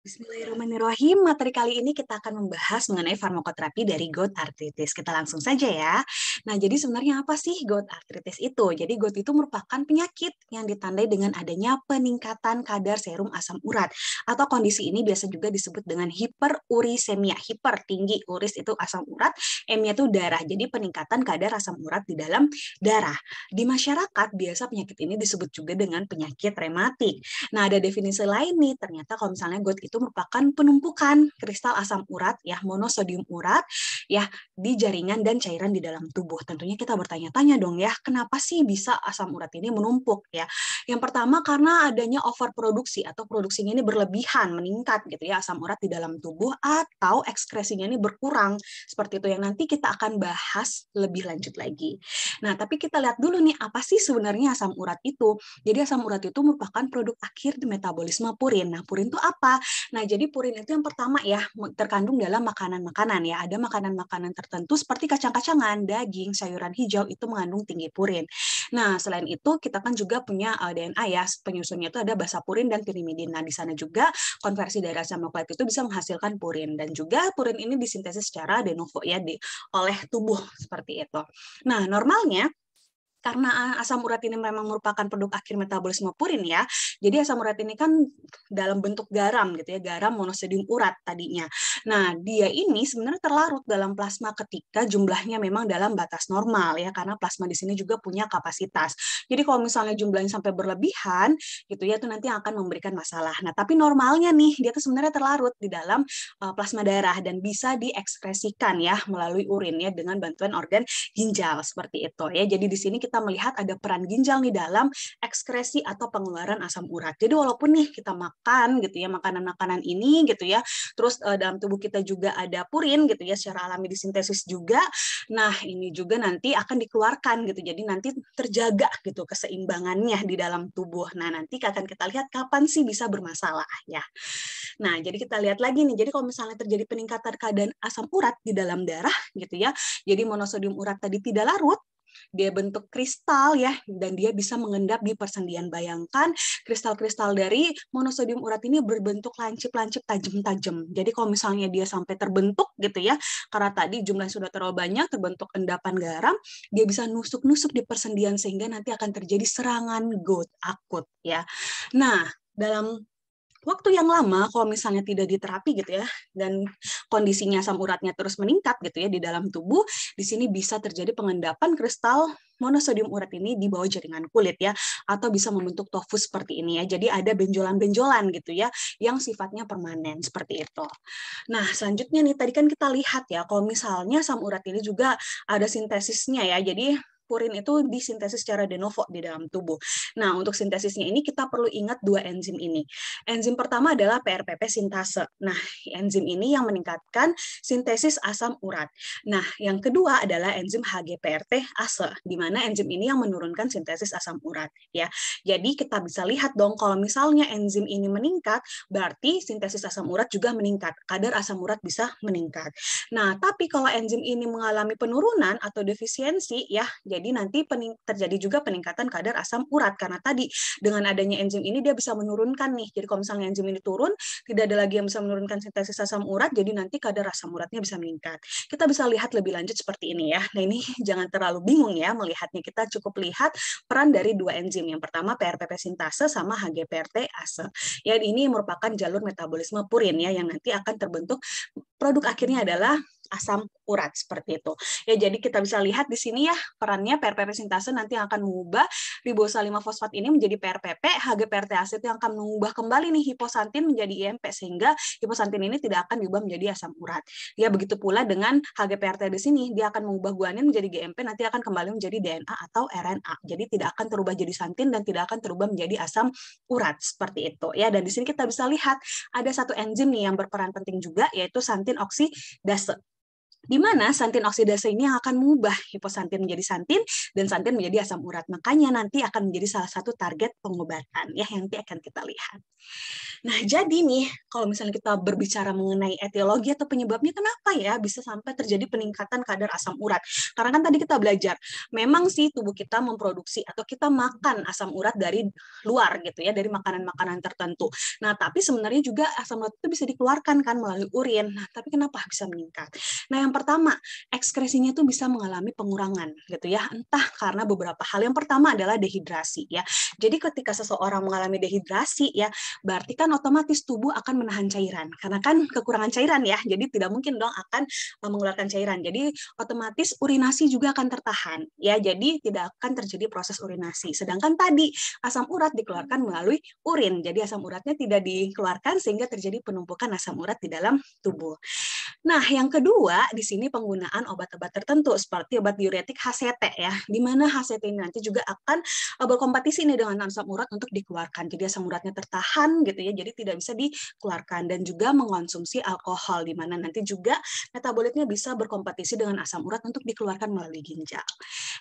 Bismillahirrahmanirrahim. Materi kali ini kita akan membahas mengenai farmakoterapi dari gout arthritis. Kita langsung saja ya. Nah, jadi sebenarnya apa sih gout arthritis itu? Jadi gout itu merupakan penyakit yang ditandai dengan adanya peningkatan kadar serum asam urat. Atau kondisi ini biasa juga disebut dengan hiperurisemia. Hiper tinggi, uris itu asam urat, emia itu darah. Jadi peningkatan kadar asam urat di dalam darah. Di masyarakat biasa penyakit ini disebut juga dengan penyakit rematik. Nah, ada definisi lain nih. Ternyata kalau misalnya gout itu merupakan penumpukan kristal asam urat ya, monosodium urat ya di jaringan dan cairan di dalam tubuh. Tentunya kita bertanya-tanya dong ya, kenapa sih bisa asam urat ini menumpuk ya? Yang pertama karena adanya overproduksi atau produksinya ini berlebihan, meningkat gitu ya asam urat di dalam tubuh atau ekskresinya ini berkurang. Seperti itu yang nanti kita akan bahas lebih lanjut lagi. Nah, tapi kita lihat dulu nih apa sih sebenarnya asam urat itu? Jadi asam urat itu merupakan produk akhir di metabolisme purin. Nah, purin itu apa? Nah, jadi purin itu yang pertama ya, terkandung dalam makanan-makanan ya. Ada makanan-makanan tertentu seperti kacang-kacangan, daging, sayuran hijau itu mengandung tinggi purin. Nah, selain itu kita kan juga punya DNA ya, penyusunnya itu ada basa purin dan pirimidin. Nah, di sana juga konversi dari asam nukleik itu bisa menghasilkan purin dan juga purin ini disintesis secara de novo ya oleh tubuh seperti itu. Nah, normalnya karena asam urat ini memang merupakan produk akhir metabolisme purin ya. Jadi asam urat ini kan dalam bentuk garam gitu ya, garam monosodium urat tadinya. Nah, dia ini sebenarnya terlarut dalam plasma ketika jumlahnya memang dalam batas normal ya, karena plasma di sini juga punya kapasitas. Jadi kalau misalnya jumlahnya sampai berlebihan gitu ya, itu nanti akan memberikan masalah. Nah, tapi normalnya nih dia tuh sebenarnya terlarut di dalam plasma darah dan bisa diekskresikan ya melalui urin ya dengan bantuan organ ginjal seperti itu ya. Jadi di sini kita melihat ada peran ginjal nih dalam ekskresi atau pengeluaran asam urat. Jadi walaupun nih kita makan gitu ya makanan-makanan ini gitu ya, terus dalam tubuh kita juga ada purin gitu ya secara alami disintesis juga. Nah, ini juga nanti akan dikeluarkan gitu. Jadi nanti terjaga gitu keseimbangannya di dalam tubuh. Nah, nanti akan kita lihat kapan sih bisa bermasalah ya. Nah, jadi kita lihat lagi nih. Jadi kalau misalnya terjadi peningkatan kadar asam urat di dalam darah gitu ya. Jadi monosodium urat tadi tidak larut, dia bentuk kristal ya dan dia bisa mengendap di persendian. Bayangkan kristal-kristal dari monosodium urat ini berbentuk lancip-lancip tajam-tajam. Jadi kalau misalnya dia sampai terbentuk gitu ya, karena tadi jumlah sudah terlalu banyak terbentuk endapan garam, dia bisa nusuk-nusuk di persendian sehingga nanti akan terjadi serangan gout akut ya. Nah, dalam waktu yang lama kalau misalnya tidak diterapi gitu ya dan kondisinya asam uratnya terus meningkat gitu ya di dalam tubuh, di sini bisa terjadi pengendapan kristal monosodium urat ini di bawah jaringan kulit ya atau bisa membentuk tofu seperti ini ya. Jadi ada benjolan-benjolan gitu ya yang sifatnya permanen seperti itu. Nah, selanjutnya nih tadi kan kita lihat ya kalau misalnya asam urat ini juga ada sintesisnya ya. Jadi purin itu disintesis secara de novo di dalam tubuh. Nah, untuk sintesisnya ini kita perlu ingat dua enzim ini. Enzim pertama adalah PRPP sintase. Nah, enzim ini yang meningkatkan sintesis asam urat. Nah, yang kedua adalah enzim HGPRT ase, di mana enzim ini yang menurunkan sintesis asam urat. Ya, jadi kita bisa lihat dong kalau misalnya enzim ini meningkat, berarti sintesis asam urat juga meningkat. Kadar asam urat bisa meningkat. Nah, tapi kalau enzim ini mengalami penurunan atau defisiensi, ya, jadi nanti terjadi juga peningkatan kadar asam urat karena tadi dengan adanya enzim ini dia bisa menurunkan nih. Jadi kalau misalnya enzim ini turun, tidak ada lagi yang bisa menurunkan sintesis asam urat, jadi nanti kadar asam uratnya bisa meningkat. Kita bisa lihat lebih lanjut seperti ini ya. Nah, ini jangan terlalu bingung ya melihatnya. Kita cukup lihat peran dari dua enzim. Yang pertama PRPP sintase sama HGPRT ase. Ya, ini merupakan jalur metabolisme purin ya yang nanti akan terbentuk produk akhirnya adalah asam urat seperti itu. Ya, jadi kita bisa lihat di sini ya perannya PRPP sintase nanti akan mengubah ribosa 5 fosfat ini menjadi PRPP, HGPRTase itu yang akan mengubah kembali nih hiposantin menjadi IMP sehingga hiposantin ini tidak akan diubah menjadi asam urat. Ya, begitu pula dengan HGPRT di sini dia akan mengubah guanin menjadi GMP nanti akan kembali menjadi DNA atau RNA. Jadi tidak akan terubah jadi santin dan tidak akan terubah menjadi asam urat seperti itu. Ya, dan di sini kita bisa lihat ada satu enzim nih yang berperan penting juga yaitu santin oksidase. di mana santin oksidase ini yang akan mengubah hiposantin menjadi santin dan santin menjadi asam urat. Makanya nanti akan menjadi salah satu target pengobatan ya yang nanti akan kita lihat. Nah, jadi nih, kalau misalnya kita berbicara mengenai etiologi atau penyebabnya, kenapa ya bisa sampai terjadi peningkatan kadar asam urat? Karena kan tadi kita belajar, memang sih tubuh kita memproduksi atau kita makan asam urat dari luar gitu ya, dari makanan-makanan tertentu. Nah, tapi sebenarnya juga asam urat itu bisa dikeluarkan kan melalui urin. Nah, tapi kenapa bisa meningkat? Nah, yang pertama, ekskresinya itu bisa mengalami pengurangan gitu ya, entah karena beberapa hal. Yang pertama adalah dehidrasi ya. Jadi ketika seseorang mengalami dehidrasi ya, berarti kan otomatis tubuh akan menahan cairan. Karena kan kekurangan cairan ya, jadi tidak mungkin dong akan mengeluarkan cairan. Jadi otomatis urinasi juga akan tertahan ya, jadi tidak akan terjadi proses urinasi. Sedangkan tadi asam urat dikeluarkan melalui urin, jadi asam uratnya tidak dikeluarkan sehingga terjadi penumpukan asam urat di dalam tubuh. Nah, yang kedua, di sini penggunaan obat-obat tertentu seperti obat diuretik HCT ya, di mana HCT ini nanti juga akan berkompetisi nih dengan asam urat untuk dikeluarkan. Jadi asam uratnya tertahan gitu ya, jadi tidak bisa dikeluarkan dan juga mengonsumsi alkohol di mana nanti juga metabolitnya bisa berkompetisi dengan asam urat untuk dikeluarkan melalui ginjal.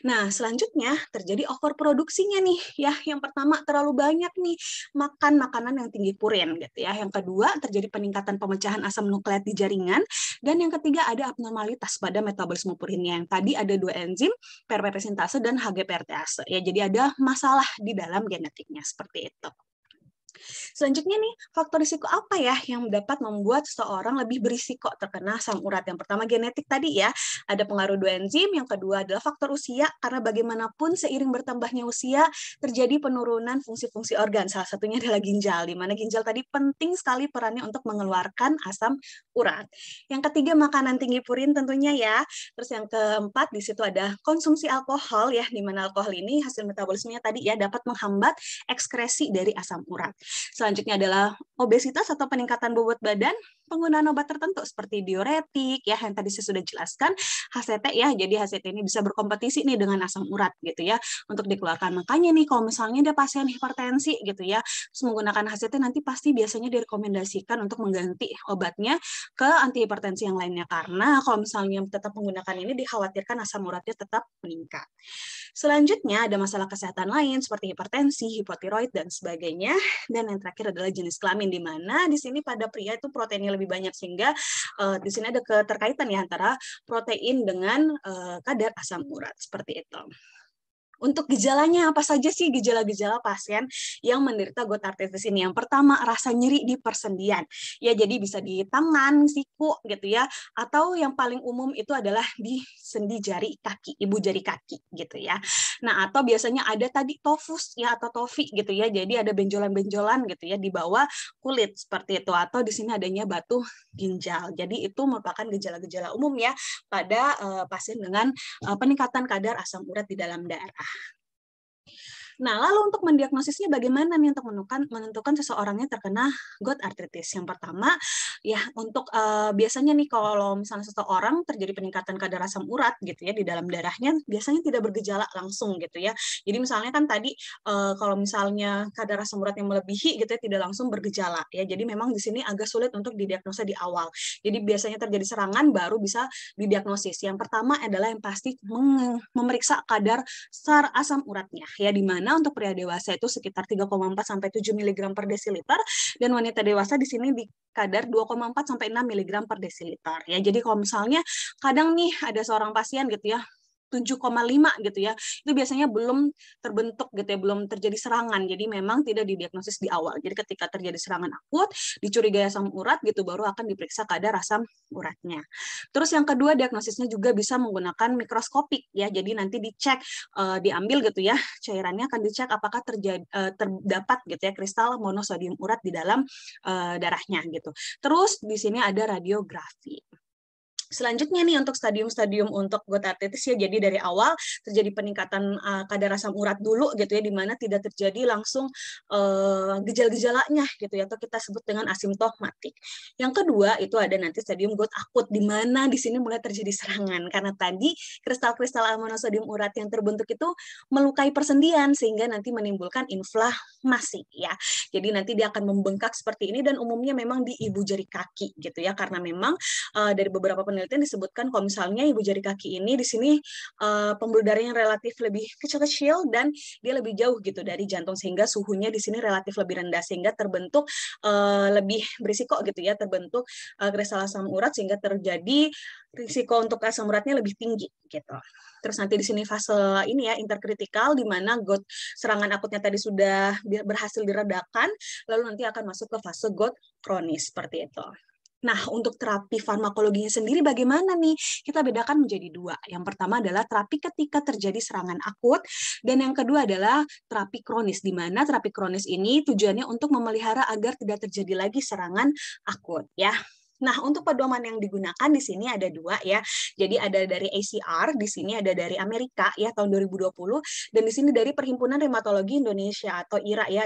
Nah, selanjutnya terjadi overproduksinya nih ya. Yang pertama terlalu banyak nih makan makanan yang tinggi purin gitu ya. Yang kedua terjadi peningkatan pemecahan asam nukleat di jaringan dan yang ketiga ada abnormalitas pada metabolisme purinnya. Yang tadi ada dua enzim, PRP sintase dan HGPRTase. Ya, jadi ada masalah di dalam genetiknya seperti itu. Selanjutnya nih, faktor risiko apa ya yang dapat membuat seseorang lebih berisiko terkena asam urat? Yang pertama genetik tadi ya, ada pengaruh dua enzim. Yang kedua adalah faktor usia, karena bagaimanapun seiring bertambahnya usia terjadi penurunan fungsi-fungsi organ. Salah satunya adalah ginjal, di mana ginjal tadi penting sekali perannya untuk mengeluarkan asam urat. Yang ketiga makanan tinggi purin tentunya ya. Terus yang keempat di situ ada konsumsi alkohol ya, di mana alkohol ini hasil metabolismenya tadi ya dapat menghambat ekskresi dari asam urat. Selanjutnya adalah obesitas atau peningkatan bobot badan, penggunaan obat tertentu seperti diuretik ya yang tadi saya sudah jelaskan, HCT ya. Jadi HCT ini bisa berkompetisi nih dengan asam urat gitu ya untuk dikeluarkan. Makanya nih kalau misalnya ada pasien hipertensi gitu ya, terus menggunakan HCT nanti pasti biasanya direkomendasikan untuk mengganti obatnya ke antihipertensi yang lainnya karena kalau misalnya tetap menggunakan ini dikhawatirkan asam uratnya tetap meningkat. Selanjutnya ada masalah kesehatan lain seperti hipertensi, hipotiroid dan sebagainya. Dan yang terakhir adalah jenis kelamin di mana di sini pada pria itu proteinnya lebih banyak sehingga di sini ada keterkaitan ya antara protein dengan kadar asam urat seperti itu. Untuk gejalanya apa saja sih gejala-gejala pasien yang menderita gout arthritis ini? Yang pertama, rasa nyeri di persendian. Ya, jadi bisa di tangan, siku gitu ya, atau yang paling umum itu adalah di sendi jari kaki, ibu jari kaki gitu ya. Nah, atau biasanya ada tadi tofus ya atau tofi gitu ya. Jadi ada benjolan-benjolan gitu ya di bawah kulit seperti itu atau di sini adanya batu ginjal. Jadi itu merupakan gejala-gejala umum ya pada pasien dengan peningkatan kadar asam urat di dalam darah. Nah, lalu untuk mendiagnosisnya bagaimana nih untuk menentukan seseorangnya terkena gout arthritis? Yang pertama, ya untuk biasanya nih kalau misalnya seseorang terjadi peningkatan kadar asam urat gitu ya di dalam darahnya, biasanya tidak bergejala langsung gitu ya. Jadi misalnya kan tadi kalau misalnya kadar asam urat yang melebihi gitu ya tidak langsung bergejala ya. Jadi memang di sini agak sulit untuk didiagnosa di awal. Jadi biasanya terjadi serangan baru bisa didiagnosis. Yang pertama adalah yang pasti memeriksa kadar SAR asam uratnya ya, di mana untuk pria dewasa itu sekitar 3,4 sampai 7 mg per desiliter dan wanita dewasa di sini di kadar 2,4 sampai 6 mg per desiliter ya. Jadi kalau misalnya kadang nih ada seorang pasien gitu ya 7,5 gitu ya, itu biasanya belum terbentuk gitu ya, belum terjadi serangan. Jadi memang tidak didiagnosis di awal. Jadi ketika terjadi serangan akut, dicurigai asam urat gitu, baru akan diperiksa kadar asam uratnya. Terus yang kedua, diagnosisnya juga bisa menggunakan mikroskopik ya. Jadi nanti dicek, diambil gitu ya, cairannya akan dicek apakah terdapat gitu ya kristal monosodium urat di dalam darahnya gitu. Terus di sini ada radiografi. Selanjutnya nih untuk stadium-stadium untuk gout arthritis ya, jadi dari awal terjadi peningkatan kadar asam urat dulu gitu ya, di mana tidak terjadi langsung gejala-gejalanya gitu ya, atau kita sebut dengan asimptomatik. Yang kedua itu ada nanti stadium gout akut, di mana di sini mulai terjadi serangan karena tadi kristal-kristal monosodium urat yang terbentuk itu melukai persendian sehingga nanti menimbulkan inflamasi ya. Jadi nanti dia akan membengkak seperti ini dan umumnya memang di ibu jari kaki gitu ya, karena memang dari beberapa penelitian penelitian disebutkan kalau misalnya ibu jari kaki ini di sini pembuluh darahnya relatif lebih kecil-kecil dan dia lebih jauh gitu dari jantung sehingga suhunya di sini relatif lebih rendah sehingga terbentuk lebih berisiko gitu ya, terbentuk kristal asam urat sehingga terjadi risiko untuk asam uratnya lebih tinggi gitu. Terus nanti di sini fase ini ya interkritikal di mana GOT serangan akutnya tadi sudah berhasil diredakan, lalu nanti akan masuk ke fase GOT kronis seperti itu. Nah, untuk terapi farmakologinya sendiri bagaimana nih? Kita bedakan menjadi dua. Yang pertama adalah terapi ketika terjadi serangan akut, dan yang kedua adalah terapi kronis, di mana terapi kronis ini tujuannya untuk memelihara agar tidak terjadi lagi serangan akut, ya. Nah, untuk pedoman yang digunakan di sini ada dua ya. Jadi ada dari ACR, di sini ada dari Amerika ya tahun 2020, dan di sini dari Perhimpunan Rheumatologi Indonesia atau IRA ya,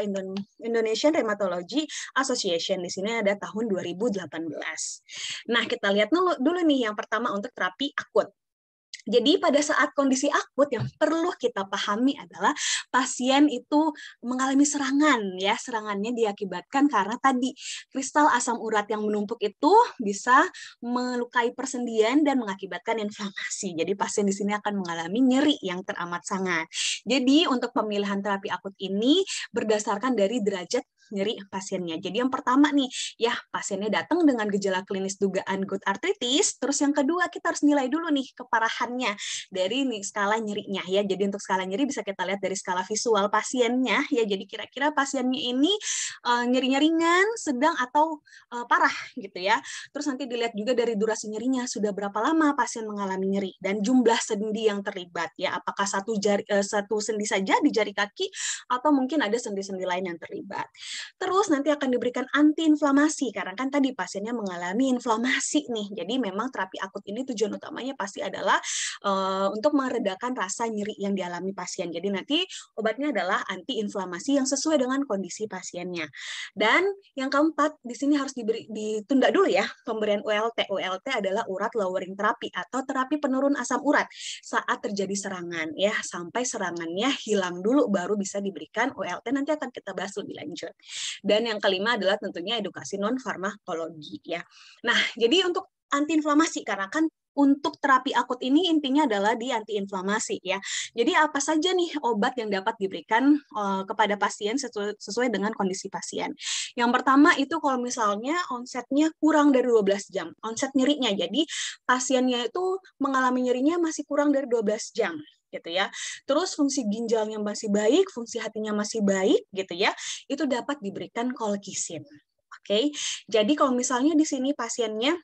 Indonesian Rheumatology Association. Di sini ada tahun 2018. Nah, kita lihat dulu nih yang pertama untuk terapi akut. Jadi pada saat kondisi akut yang perlu kita pahami adalah pasien itu mengalami serangan ya, serangannya diakibatkan karena tadi kristal asam urat yang menumpuk itu bisa melukai persendian dan mengakibatkan inflamasi. Jadi pasien di sini akan mengalami nyeri yang teramat sangat. Jadi untuk pemilihan terapi akut ini berdasarkan dari derajat nyeri pasiennya. Jadi yang pertama nih, ya pasiennya datang dengan gejala klinis dugaan gout arthritis, terus yang kedua kita harus nilai dulu nih keparahannya dari nih skala nyerinya ya. Jadi untuk skala nyeri bisa kita lihat dari skala visual pasiennya ya. Jadi kira-kira pasiennya ini nyerinya ringan, sedang atau parah gitu ya. Terus nanti dilihat juga dari durasi nyerinya, sudah berapa lama pasien mengalami nyeri dan jumlah sendi yang terlibat ya. Apakah satu sendi saja di jari kaki atau mungkin ada sendi-sendi lain yang terlibat. Terus nanti akan diberikan antiinflamasi karena kan tadi pasiennya mengalami inflamasi nih. Jadi memang terapi akut ini tujuan utamanya pasti adalah untuk meredakan rasa nyeri yang dialami pasien. Jadi nanti obatnya adalah antiinflamasi yang sesuai dengan kondisi pasiennya. Dan yang keempat di sini harus ditunda dulu ya pemberian ULT. ULT adalah urat lowering therapy atau terapi penurun asam urat saat terjadi serangan ya, sampai serangannya hilang dulu baru bisa diberikan ULT. Nanti akan kita bahas lebih lanjut. Dan yang kelima adalah tentunya edukasi non farmakologi ya. Nah, jadi untuk antiinflamasi karena kan untuk terapi akut ini intinya adalah di antiinflamasi ya. Jadi apa saja nih obat yang dapat diberikan kepada pasien sesuai dengan kondisi pasien. Yang pertama itu kalau misalnya onsetnya kurang dari 12 jam, onset nyerinya. Jadi pasiennya itu mengalami nyerinya masih kurang dari 12 jam gitu ya. Terus fungsi ginjalnya masih baik, fungsi hatinya masih baik gitu ya. Itu dapat diberikan colchicine. Oke. Jadi kalau misalnya di sini pasiennya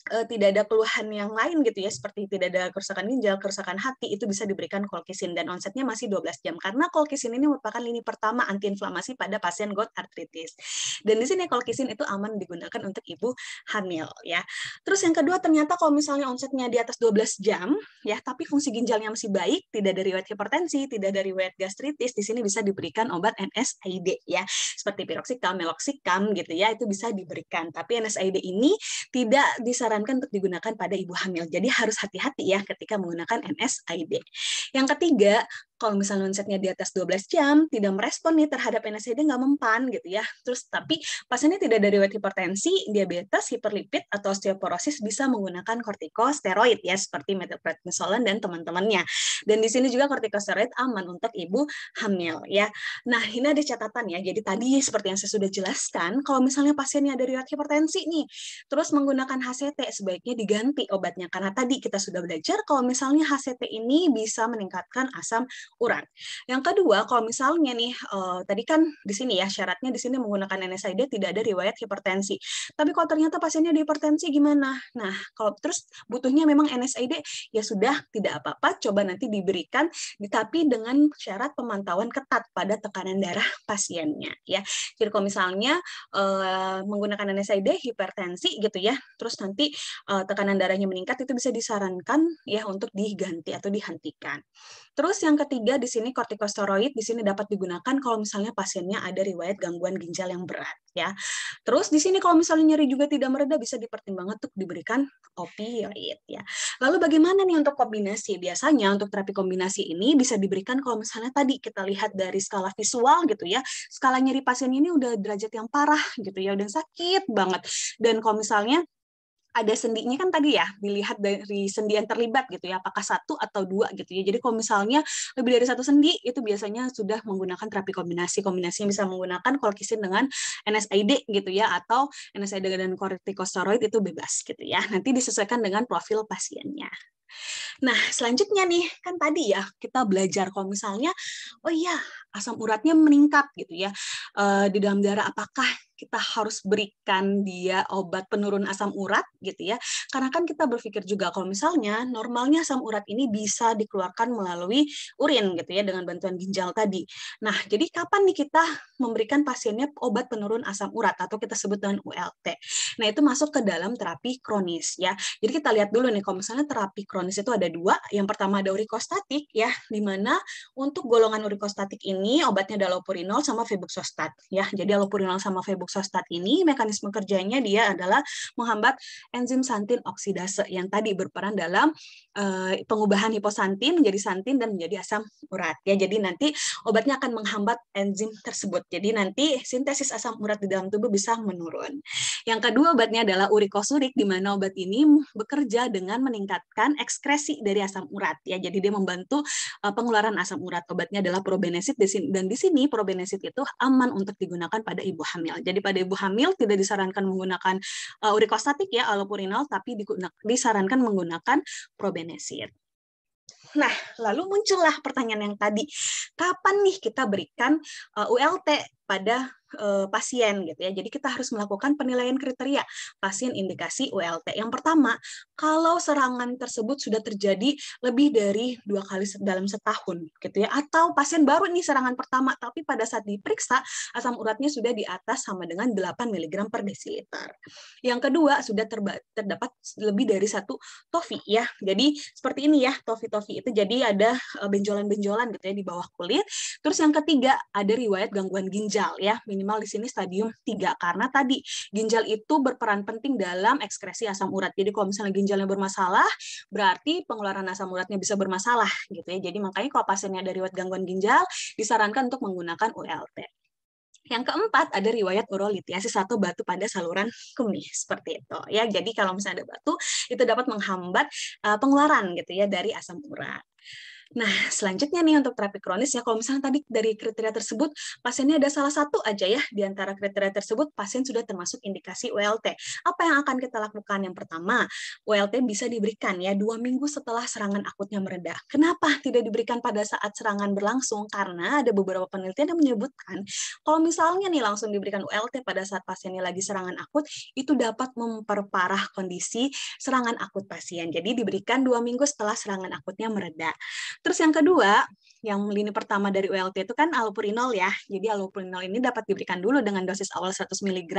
tidak ada keluhan yang lain gitu ya, seperti tidak ada kerusakan ginjal, kerusakan hati, itu bisa diberikan colchicine dan onsetnya masih 12 jam karena colchicine ini merupakan lini pertama antiinflamasi pada pasien gout arthritis. Dan di sini colchicine itu aman digunakan untuk ibu hamil ya. Terus yang kedua ternyata kalau misalnya onsetnya di atas 12 jam ya, tapi fungsi ginjalnya masih baik, tidak dari riwayat hipertensi, tidak dari riwayat gastritis, di sini bisa diberikan obat NSAID ya, seperti piroxicam, meloxicam gitu ya, itu bisa diberikan. Tapi NSAID ini tidak disarankan untuk digunakan pada ibu hamil. Jadi harus hati-hati ya ketika menggunakan NSAID. Yang ketiga, kalau misalnya onsetnya di atas 12 jam, tidak merespon nih terhadap NSAID, nggak mempan gitu ya. Terus tapi pasiennya tidak ada riwayat hipertensi, diabetes, hiperlipid, atau osteoporosis, bisa menggunakan kortikosteroid ya, seperti metoprolol dan teman-temannya. Dan di sini juga kortikosteroid aman untuk ibu hamil ya. Nah, ini ada catatan ya. Jadi tadi seperti yang saya sudah jelaskan, kalau misalnya pasiennya ada riwayat hipertensi nih, terus menggunakan HCT, sebaiknya diganti obatnya. Karena tadi kita sudah belajar kalau misalnya HCT ini bisa meningkatkan asam urat. Yang kedua, kalau misalnya nih tadi kan di sini ya syaratnya di sini menggunakan NSAID tidak ada riwayat hipertensi. Tapi kalau ternyata pasiennya ada hipertensi gimana? Nah, kalau terus butuhnya memang NSAID ya sudah tidak apa-apa, coba nanti diberikan tapi dengan syarat pemantauan ketat pada tekanan darah pasiennya ya. Jadi kalau misalnya menggunakan NSAID hipertensi gitu ya, terus nanti tekanan darahnya meningkat, itu bisa disarankan ya untuk diganti atau dihentikan. Terus yang ketiga di sini kortikosteroid di sini dapat digunakan kalau misalnya pasiennya ada riwayat gangguan ginjal yang berat ya. Terus di sini kalau misalnya nyeri juga tidak mereda bisa dipertimbangkan untuk diberikan opioid ya. Lalu bagaimana nih untuk kombinasi? Biasanya untuk terapi kombinasi ini bisa diberikan kalau misalnya tadi kita lihat dari skala visual gitu ya. Skala nyeri pasien ini udah derajat yang parah gitu ya, udah sakit banget. Dan kalau misalnya ada sendinya kan tadi ya, dilihat dari sendi yang terlibat gitu ya, apakah satu atau dua gitu ya. Jadi kalau misalnya lebih dari satu sendi, itu biasanya sudah menggunakan terapi kombinasi. Kombinasi yang bisa menggunakan colchicine dengan NSAID gitu ya, atau NSAID dan kortikosteroid itu bebas gitu ya. Nanti disesuaikan dengan profil pasiennya. Nah, selanjutnya nih, kan tadi ya kita belajar kalau misalnya, oh iya, asam uratnya meningkat gitu ya, di dalam darah, apakah kita harus berikan dia obat penurun asam urat gitu ya. Karena kan kita berpikir juga kalau misalnya normalnya asam urat ini bisa dikeluarkan melalui urin gitu ya dengan bantuan ginjal tadi. Nah, jadi kapan nih kita memberikan pasiennya obat penurun asam urat atau kita sebut dengan ULT. Nah, itu masuk ke dalam terapi kronis ya. Jadi kita lihat dulu nih kalau misalnya terapi kronis itu ada dua. Yang pertama ada urikostatik ya, di mana untuk golongan urikostatik ini obatnya ada allopurinol sama febuxostat ya. Jadi allopurinol sama febuxostat ini mekanisme kerjanya dia adalah menghambat enzim santin oksidase yang tadi berperan dalam pengubahan hiposantin menjadi santin dan menjadi asam urat ya. Jadi nanti obatnya akan menghambat enzim tersebut. Jadi nanti sintesis asam urat di dalam tubuh bisa menurun. Yang kedua obatnya adalah urikosurik, di mana obat ini bekerja dengan meningkatkan ekskresi dari asam urat ya. Jadi dia membantu pengeluaran asam urat. Obatnya adalah probenesit dan di sini probenesit itu aman untuk digunakan pada ibu hamil. Jadi pada ibu hamil tidak disarankan menggunakan urikostatik ya, allopurinol, tapi disarankan menggunakan probenesit. Nah, lalu muncullah pertanyaan yang tadi, kapan nih kita berikan ULT pada pasien gitu ya. Jadi kita harus melakukan penilaian kriteria pasien indikasi ULT. Yang pertama, kalau serangan tersebut sudah terjadi lebih dari 2 kali dalam setahun gitu ya, atau pasien baru nih serangan pertama tapi pada saat diperiksa asam uratnya sudah di atas sama dengan 8 mg per desiliter. Yang kedua, sudah terdapat lebih dari 1 TOFI ya. Jadi seperti ini ya, TOFI itu jadi ada benjolan-benjolan gitu ya di bawah kulit. Terus yang ketiga, ada riwayat gangguan ginjal ya, minimal di sini stadium 3 karena tadi ginjal itu berperan penting dalam ekskresi asam urat. Jadi kalau misalnya ginjalnya bermasalah, berarti pengeluaran asam uratnya bisa bermasalah gitu ya. Jadi makanya kalau pasiennya ada riwayat gangguan ginjal, disarankan untuk menggunakan ULT. Yang keempat, ada riwayat urolitiasis atau batu pada saluran kemih seperti itu ya. Jadi kalau misalnya ada batu, itu dapat menghambat pengeluaran gitu ya dari asam urat. Nah, selanjutnya nih untuk terapi kronis ya, kalau misalnya tadi dari kriteria tersebut, pasiennya ada salah satu aja ya, di antara kriteria tersebut, pasien sudah termasuk indikasi ULT. Apa yang akan kita lakukan? Yang pertama, ULT bisa diberikan ya 2 minggu setelah serangan akutnya mereda. Kenapa tidak diberikan pada saat serangan berlangsung? Karena ada beberapa penelitian yang menyebutkan, kalau misalnya nih langsung diberikan ULT pada saat pasiennya lagi serangan akut, itu dapat memperparah kondisi serangan akut pasien. Jadi diberikan 2 minggu setelah serangan akutnya mereda. Terus yang kedua, yang lini pertama dari ULT itu kan allopurinol ya. Jadi allopurinol ini dapat diberikan dulu dengan dosis awal 100 mg,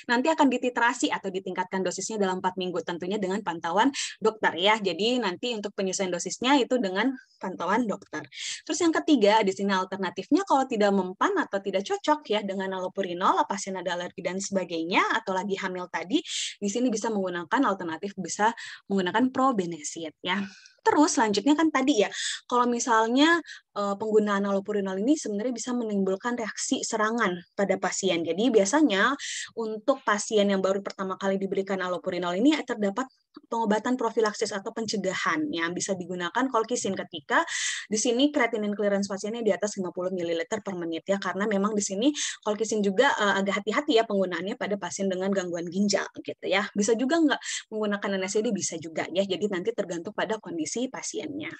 nanti akan dititrasi atau ditingkatkan dosisnya dalam 4 minggu, tentunya dengan pantauan dokter ya. Jadi nanti untuk penyesuaian dosisnya itu dengan pantauan dokter. Terus yang ketiga, di sini alternatifnya kalau tidak mempan atau tidak cocok ya dengan allopurinol, pasien ada alergi dan sebagainya, atau lagi hamil tadi, di sini bisa menggunakan alternatif, bisa menggunakan probenesit ya. Terus selanjutnya kan tadi ya, kalau misalnya penggunaan allopurinol ini sebenarnya bisa menimbulkan reaksi serangan pada pasien. Jadi biasanya untuk pasien yang baru pertama kali diberikan allopurinol ini terdapat pengobatan profilaksis atau pencegahan yang bisa digunakan colchicine ketika di sini creatinine clearance pasiennya di atas 50 ml per menit ya, karena memang di sini colchicine juga agak hati-hati ya penggunaannya pada pasien dengan gangguan ginjal gitu ya. Bisa juga nggak menggunakan NSAID, bisa juga ya. Jadi nanti tergantung pada kondisi pasiennya.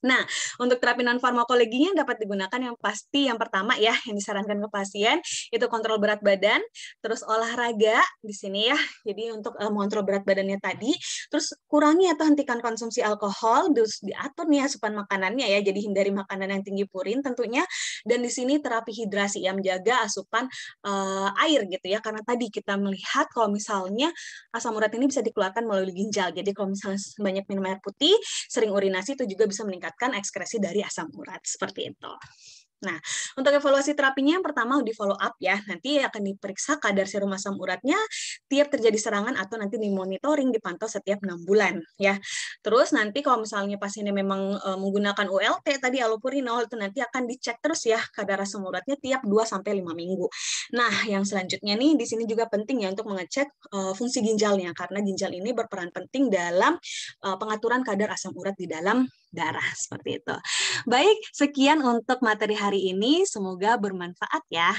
Nah, untuk terapi non farmakologinya dapat digunakan yang pasti yang pertama ya, yang disarankan ke pasien itu kontrol berat badan, terus olahraga di sini ya. Jadi untuk mengontrol berat badannya tadi, terus kurangi atau hentikan konsumsi alkohol, terus diatur nih asupan makanannya ya. Jadi hindari makanan yang tinggi purin tentunya. Dan di sini terapi hidrasi yang menjaga asupan air gitu ya. Karena tadi kita melihat kalau misalnya asam urat ini bisa dikeluarkan melalui ginjal. Jadi kalau misalnya banyak minum air putih, sering urinasi, itu juga bisa meningkatkan ekskresi dari asam urat seperti itu. Nah, untuk evaluasi terapinya yang pertama di follow up ya. Nanti akan diperiksa kadar serum asam uratnya tiap terjadi serangan atau nanti dimonitoring dipantau setiap 6 bulan ya. Terus nanti kalau misalnya pasiennya memang menggunakan ULT tadi allopurinol itu nanti akan dicek terus ya kadar asam uratnya tiap 2 sampai 5 minggu. Nah, yang selanjutnya nih di sini juga penting ya untuk mengecek fungsi ginjalnya karena ginjal ini berperan penting dalam pengaturan kadar asam urat di dalam darah seperti itu. Baik, sekian untuk materi hari ini. Semoga bermanfaat ya.